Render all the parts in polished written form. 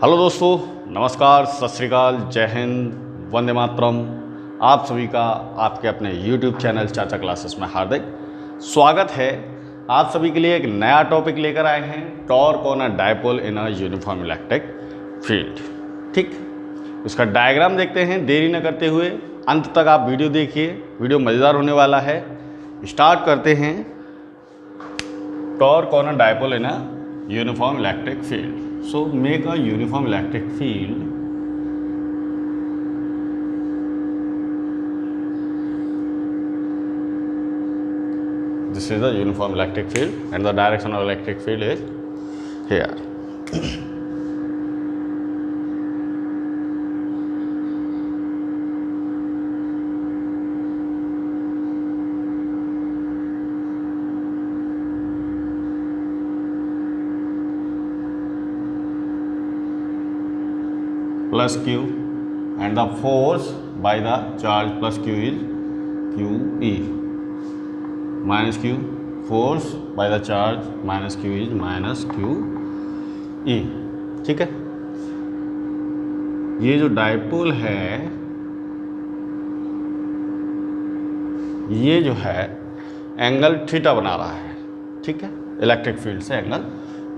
Hello दोस्तों, नमस्कार, सत श्री अकाल, जय हिंद, वंदे मातरम। आप सभी का आपके अपने YouTube चैनल चाचा क्लासेस में हार्दिक स्वागत है। आप सभी के लिए एक नया टॉपिक लेकर आए हैं, torque on a dipole in a uniform electric field. ठीक, इसका डायग्राम देखते हैं। देरी न करते हुए अंत तक आप वीडियो देखिए, वीडियो मज़ेदार होने वाला है। स्टार्ट करते हैं। Torque on a dipole in a uniform electric field. So make a uniform electric field this is the uniform electric field and the direction of electric field is here. Plus q and the force by the charge plus q is qe minus q, force by the charge minus q is minus qe। ठीक है, ये जो dipole है ये जो है angle theta बना रहा है। ठीक है, इलेक्ट्रिक फील्ड से एंगल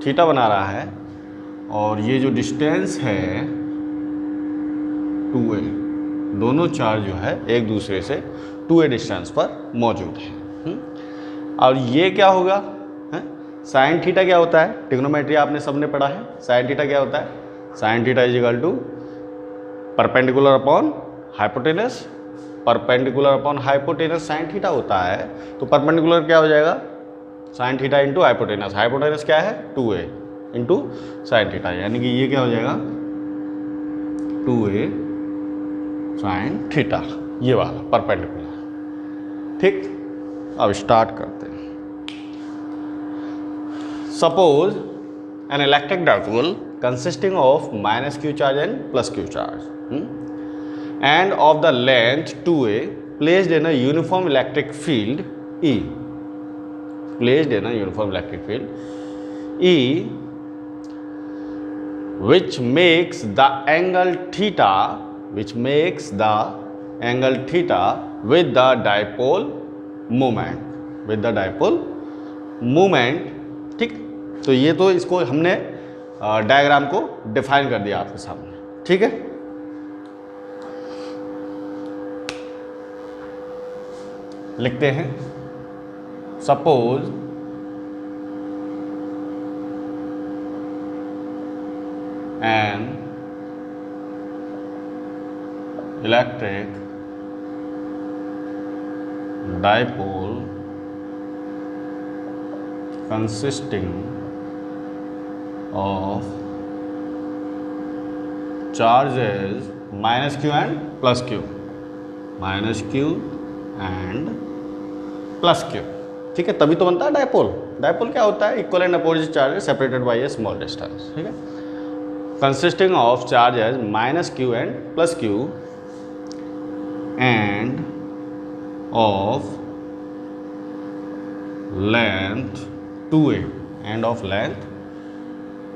थीटा बना रहा है और ये जो डिस्टेंस है 2a, दोनों चार्ज जो है एक दूसरे से 2a डिस्टेंस पर मौजूद है। और ये क्या होगा, साइन थीटा क्या होता है, ट्रिग्नोमेट्री आपने सबने पढ़ा है। साइन थीटा क्या होता है, sine theta is equal to perpendicular upon hypotenuse. Perpendicular upon hypotenuse sine theta होता है, तो परपेंडिकुलर क्या हो जाएगा, sine theta into hypotenuse. Hypotenuse क्या है, 2a इंटू साइन थीटा, यानी कि ये क्या हो जाएगा 2a साइन थीटा, ये वाला परपेंडिकुलर। ठीक, अब स्टार्ट करते हैं। Suppose an electric dipole consisting of minus Q charge and plus Q charge end of the length 2a placed in a uniform electric field E, placed in a uniform electric field E which makes the angle theta with the dipole moment। ठीक, तो ये तो इसको हमने diagram को define कर दिया आपके सामने। ठीक है, लिखते हैं। Suppose an electric dipole consisting of charges minus q and plus q, minus q and plus q। ठीक है, तभी तो बनता है डायपोल। डायपोल क्या होता है, equal and opposite charges separated by A small distance. ठीक है, consisting of charges minus q and plus q and of length 2a and of length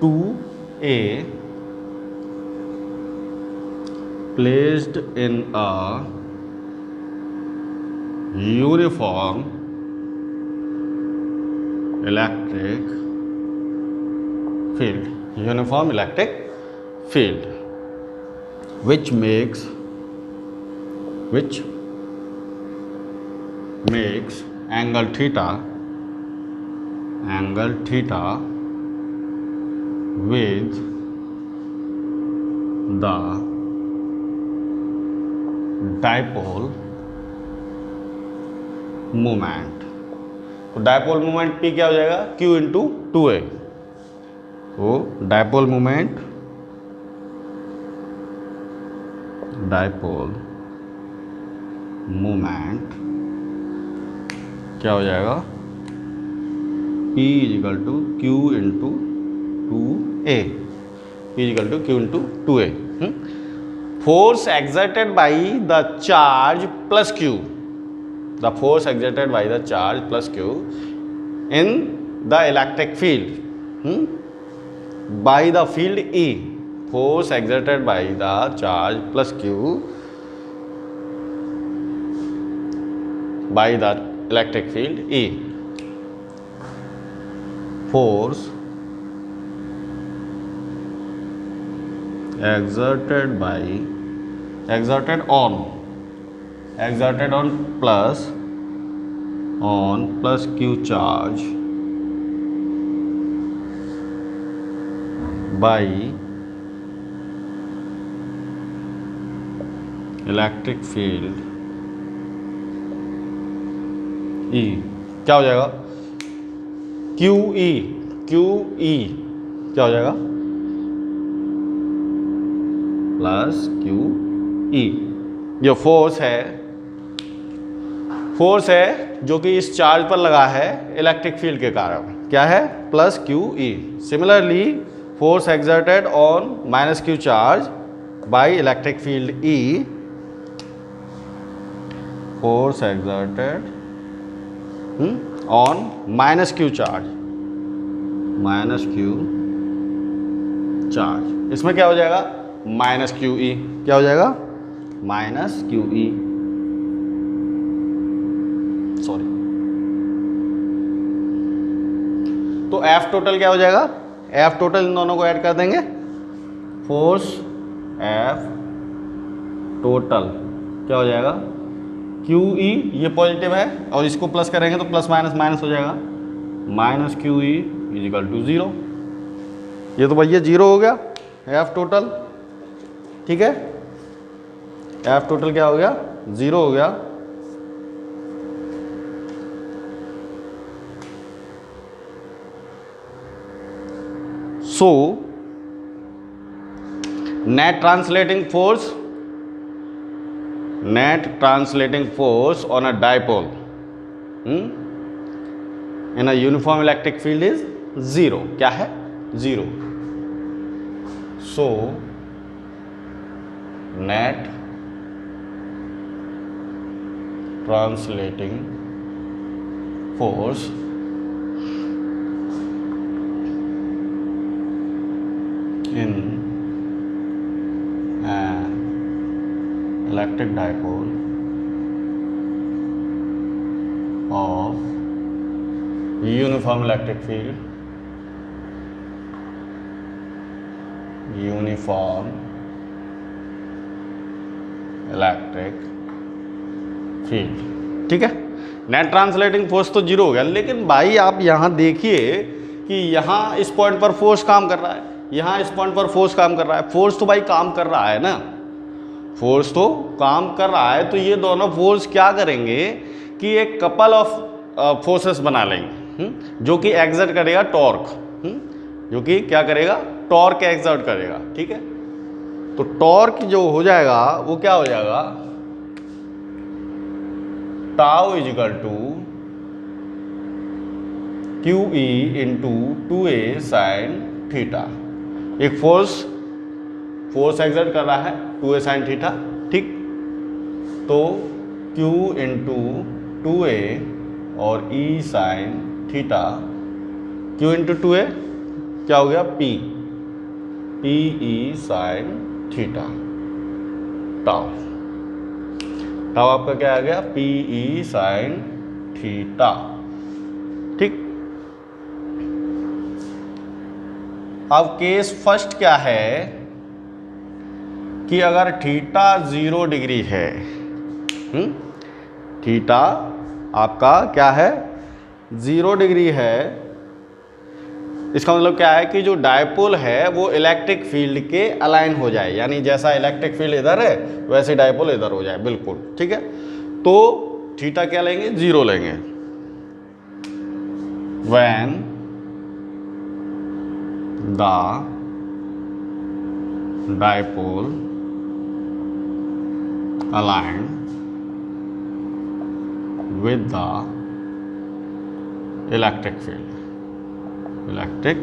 2a placed in a uniform electric field, uniform electric field which makes angle theta with the dipole moment। तो dipole moment P क्या हो जाएगा, Q into 2a। तो dipole moment क्या हो जाएगा, P is equal to Q into 2a, P is equal to Q into 2a। Force exerted by the charge plus Q, the force exerted by the charge plus q in the electric field by the field E, force exerted by the charge plus Q by the electric field E. Force exerted on plus q charge by electric field E क्या हो जाएगा? QE क्या हो जाएगा? Plus QE। जो force है जो कि इस चार्ज पर लगा है इलेक्ट्रिक फील्ड के कारण, क्या है? Plus QE। Similarly force exerted on minus Q charge by electric field E, force exerted on minus Q charge, इसमें क्या हो जाएगा? Minus QE। क्या हो जाएगा? Minus QE, sorry. तो F टोटल क्या हो जाएगा? F टोटल इन दोनों को ऐड कर देंगे, फोर्स F टोटल क्या हो जाएगा? QE, ये पॉजिटिव है और इसको प्लस करेंगे तो प्लस माइनस माइनस हो जाएगा, माइनस QE इजिकल टू 0। ये तो भैया 0 हो गया F टोटल, ठीक है। F टोटल क्या हो गया? 0 हो गया। So net translating force on a dipole in a uniform electric field is 0। क्या है? 0। सो net translating force in an electric dipole of uniform electric field, electric field, ठीक है। नेट ट्रांसलेटिंग फोर्स तो 0 हो गया, लेकिन भाई आप यहाँ देखिए कि यहाँ इस पॉइंट पर फोर्स काम कर रहा है, यहाँ इस पॉइंट पर फोर्स काम कर रहा है। फोर्स तो भाई काम कर रहा है ना, फोर्स तो काम कर रहा है। तो ये दोनों फोर्स क्या करेंगे कि एक कपल ऑफ फोर्सेस बना लेंगे, जो कि एक्सर्ट करेगा टॉर्क, जो कि क्या करेगा? टॉर्क एक्सर्ट करेगा, ठीक है। तो टॉर्क जो हो जाएगा वो क्या हो जाएगा? Tau is equal to QE into 2A sine theta. एक फोर्स एक्सर्ट कर रहा है 2A साइन थीटा, ठीक। तो Q इंटू 2A और E sine theta, Q into 2A क्या हो गया? PE sign theta. टाउ आपका क्या आ गया? PE साइन थीटा, ठीक। अब केस फर्स्ट क्या है कि अगर थीटा 0 डिग्री है, थीटा आपका क्या है? 0 डिग्री है। इसका मतलब क्या है कि जो डायपोल है वो इलेक्ट्रिक फील्ड के अलाइन हो जाए, यानी जैसा इलेक्ट्रिक फील्ड इधर है वैसे डायपोल इधर हो जाए, बिल्कुल, ठीक है। तो थीटा क्या लेंगे? 0 लेंगे। When the dipole align with the electric field, ठीक।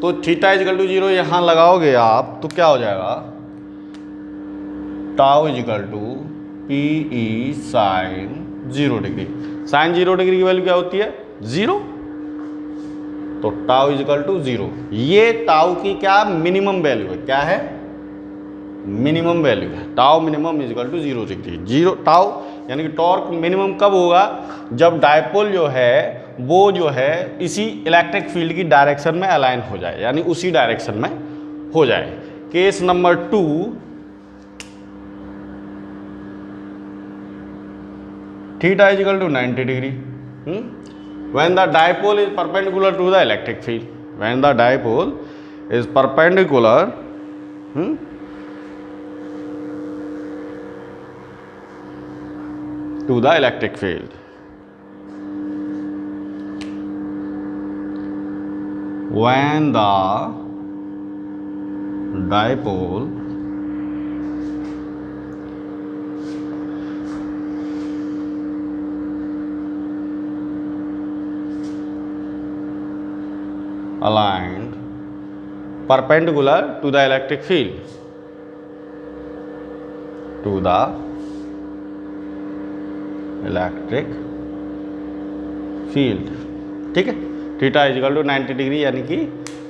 तो थीटा इजिकल टू 0 यहां लगाओगे आप तो क्या हो जाएगा? Tau is equal to P E sine 0 degree. साइन 0 डिग्री की वैल्यू क्या होती है? 0। तो टाउ इज इक्वल टू 0। ये टाउ की क्या मिनिमम वैल्यू है? क्या है? मिनिमम वैल्यू है। Tau minimum is equal to 0 degree. 0 tau यानी कि टॉर्क मिनिमम कब होगा? जब डायपोल जो है वो जो है इसी इलेक्ट्रिक फील्ड की डायरेक्शन में अलाइन हो जाए, यानी उसी डायरेक्शन में हो जाए। Case number 2, theta is equal to 90 degree when the dipole is perpendicular to the electric field. When the dipole is perpendicular to the electric field. When the dipole aligned perpendicular to the electric field, to the electric field, ठीक है। Theta is equal to 90 degree, यानी कि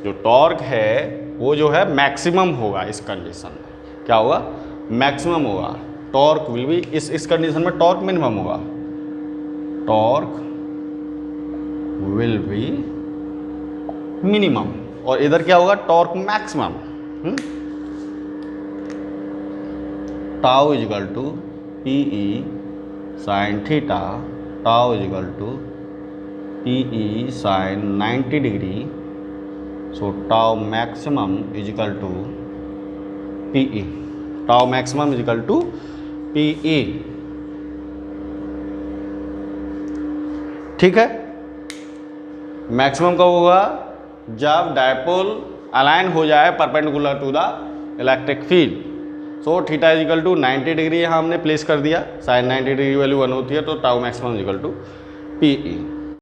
जो torque है वो जो है maximum होगा इस कंडीशन में। क्या होगा? मैक्सिमम होगा। टॉर्क विल बी इस कंडीशन में टॉर्क मिनिमम होगा। टॉर्क विल बी मिनिमम, और इधर क्या होगा? Torque maximum. Tau is equal to P E sine theta, tau is equal to P E sine 90 degree. So tau maximum is equal to P E, tau maximum is equal to P E, ठीक है। Maximum कब होगा? जब dipole align हो जाए perpendicular to the electric field. So theta is equal to 90 degree यहाँ हमने place कर दिया। साइन 90 डिग्री वैल्यू 1 होती है, तो tau maximum is equal to P E.